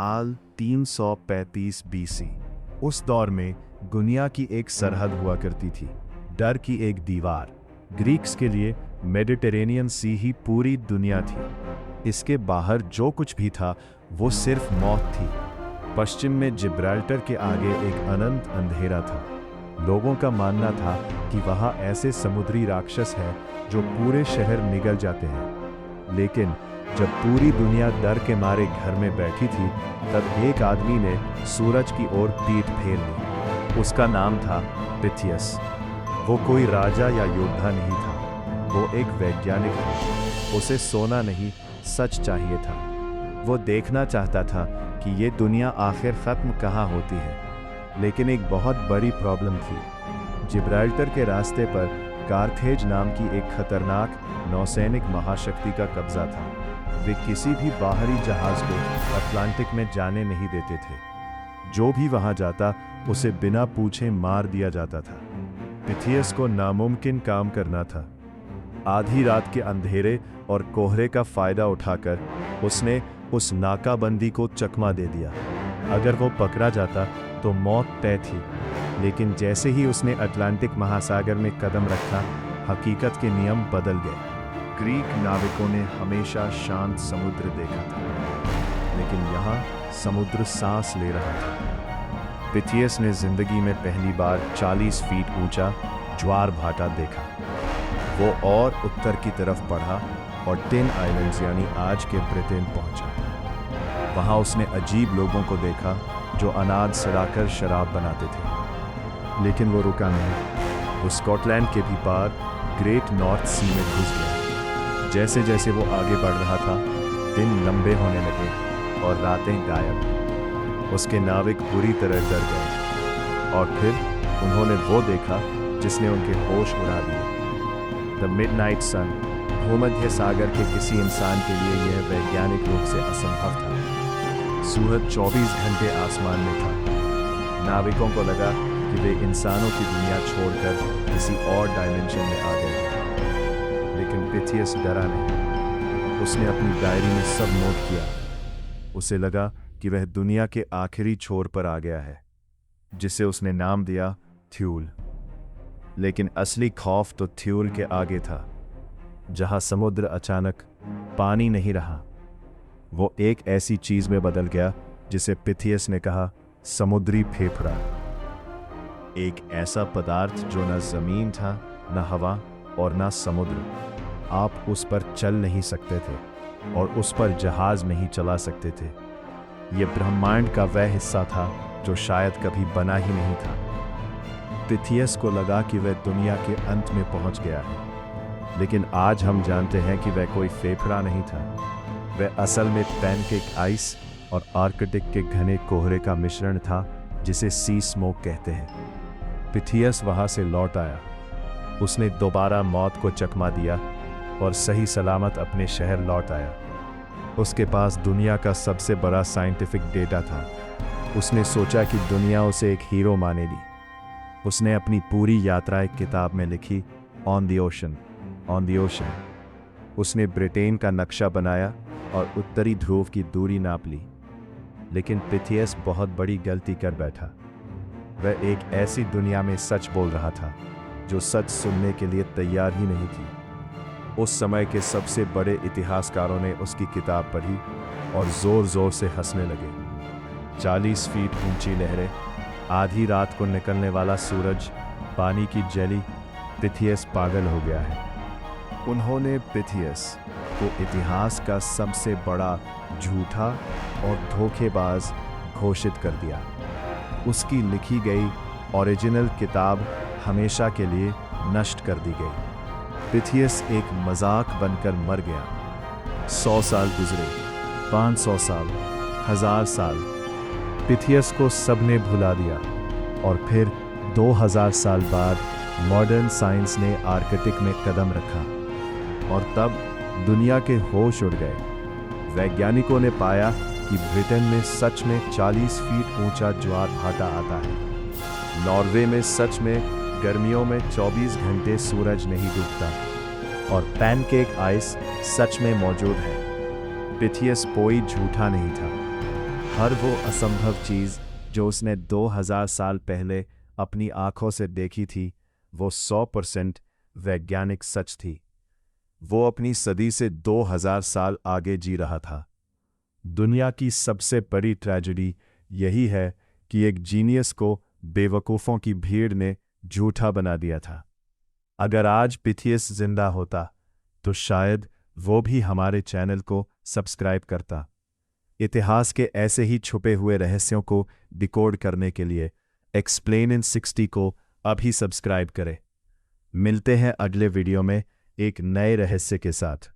साल 335 BC। उस दौर में दुनिया की एक सरहद हुआ करती थी, डर की एक दीवार। ग्रीक्स के लिए मेडिटेरेनियन सी ही पूरी दुनिया थी। इसके बाहर जो कुछ भी था वो सिर्फ मौत थी। पश्चिम में जिब्राल्टर के आगे एक अनंत अंधेरा था। लोगों का मानना था कि वहाँ ऐसे समुद्री राक्षस हैं जो पूरे शहर निगल जाते हैं। लेकिन जब पूरी दुनिया डर के मारे घर में बैठी थी, तब एक आदमी ने सूरज की ओर पीठ फेर ली। उसका नाम था पिथियस। वो कोई राजा या योद्धा नहीं था, वो एक वैज्ञानिक था। उसे सोना नहीं, सच चाहिए था। वो देखना चाहता था कि ये दुनिया आखिर ख़त्म कहाँ होती है। लेकिन एक बहुत बड़ी प्रॉब्लम थी। जिब्राल्टर के रास्ते पर कार्थेज नाम की एक खतरनाक नौसैनिक महाशक्ति का कब्जा था। वे किसी भी बाहरी जहाज को अटलांटिक में जाने नहीं देते थे। जो भी वहां जाता उसे बिना पूछे मार दिया जाता था। पिथियस को नामुमकिन काम करना था। आधी रात के अंधेरे और कोहरे का फायदा उठाकर उसने उस नाकाबंदी को चकमा दे दिया। अगर वो पकड़ा जाता तो मौत तय थी। लेकिन जैसे ही उसने अटलांटिक महासागर में कदम रखा, हकीकत के नियम बदल गए। ग्रीक नाविकों ने हमेशा शांत समुद्र देखा था, लेकिन यहाँ समुद्र सांस ले रहा था। पिथियस ने जिंदगी में पहली बार 40 फीट ऊंचा ज्वार भाटा देखा। वो और उत्तर की तरफ बढ़ा और टिन आइलैंड्स यानी आज के ब्रिटेन पहुंचा। वहां उसने अजीब लोगों को देखा जो अनाज सड़ाकर शराब बनाते थे। लेकिन वो रुका नहीं। वो स्कॉटलैंड के भी पार ग्रेट नॉर्थ सी में घुस गया। जैसे जैसे वो आगे बढ़ रहा था, दिन लंबे होने लगे और रातें गायब। उसके नाविक बुरी तरह डर गए और फिर उन्होंने वो देखा जिसने उनके होश उड़ा दिए। द मिडनाइट सन। भूमध्य सागर के किसी इंसान के लिए यह वैज्ञानिक रूप से असंभव था। सूरज 24 घंटे आसमान में था। नाविकों को लगा कि वे इंसानों की दुनिया छोड़कर किसी और डायमेंशन में आ गए। लेकिन पिथियस डरा नहीं। उसने अपनी डायरी में सब नोट किया। उसे लगा कि वह दुनिया के आखिरी छोर पर आ गया है, जिसे उसने नाम दिया थ्यूल। लेकिन असली खौफ तो थ्यूल के आगे था, जहां समुद्र अचानक पानी नहीं रहा। वो एक ऐसी चीज में बदल गया जिसे पिथियस ने कहा समुद्री फेफड़ा। एक ऐसा पदार्थ जो न जमीन था, न हवा और न समुद्र। आप उस पर चल नहीं सकते थे और उस पर जहाज नहीं चला सकते थे। यह ब्रह्मांड का वह हिस्सा था जो शायद कभी बना ही नहीं था। पिथियस को लगा कि वह दुनिया के अंत में पहुंच गया है। लेकिन आज हम जानते हैं कि वह कोई फेफड़ा नहीं था। वह असल में पैनकेक आइस और आर्कटिक के घने कोहरे का मिश्रण था, जिसे सी स्मोक कहते हैं। पिथियस वहां से लौट आया। उसने दोबारा मौत को चकमा दिया और सही सलामत अपने शहर लौट आया। उसके पास दुनिया का सबसे बड़ा साइंटिफिक डेटा था। उसने सोचा कि दुनिया उसे एक हीरो मानेगी। उसने अपनी पूरी यात्रा एक किताब में लिखी, on the ocean, on the ocean. उसने ब्रिटेन का नक्शा बनाया और उत्तरी ध्रुव की दूरी नाप ली। लेकिन पिथियस बहुत बड़ी गलती कर बैठा। वह एक ऐसी दुनिया में सच बोल रहा था जो सच सुनने के लिए तैयार ही नहीं थी। उस समय के सबसे बड़े इतिहासकारों ने उसकी किताब पढ़ी और जोर जोर से हंसने लगे। 40 फीट ऊंची लहरें, आधी रात को निकलने वाला सूरज, पानी की जेली। पिथियस पागल हो गया है। उन्होंने पिथियस को इतिहास का सबसे बड़ा झूठा और धोखेबाज घोषित कर दिया। उसकी लिखी गई ओरिजिनल किताब हमेशा के लिए नष्ट कर दी गई। पिथियस एक मजाक बनकर मर गया। 100 साल गुजरे, 500 साल, 1000 साल। पिथियस को सबने भुला दिया और फिर 2000 साल बाद मॉडर्न साइंस ने आर्कटिक में कदम रखा और तब दुनिया के होश उड़ गए। वैज्ञानिकों ने पाया कि ब्रिटेन में सच में 40 फीट ऊंचा ज्वार भाटा आता है। नॉर्वे में सच में गर्मियों में 24 घंटे सूरज नहीं डूबता और पैनकेक आइस सच में मौजूद है। पिथियस कोई झूठा नहीं था। हर वो असंभव चीज जो उसने 2000 साल पहले अपनी आंखों से देखी थी, वो 100% वैज्ञानिक सच थी। वो अपनी सदी से 2000 साल आगे जी रहा था। दुनिया की सबसे बड़ी ट्रेजेडी यही है कि एक जीनियस को बेवकूफ़ों की भीड़ ने झूठा बना दिया था। अगर आज पिथियस जिंदा होता तो शायद वो भी हमारे चैनल को सब्सक्राइब करता। इतिहास के ऐसे ही छुपे हुए रहस्यों को डिकोड करने के लिए एक्सप्लेन इन 60 को अभी सब्सक्राइब करें। मिलते हैं अगले वीडियो में एक नए रहस्य के साथ।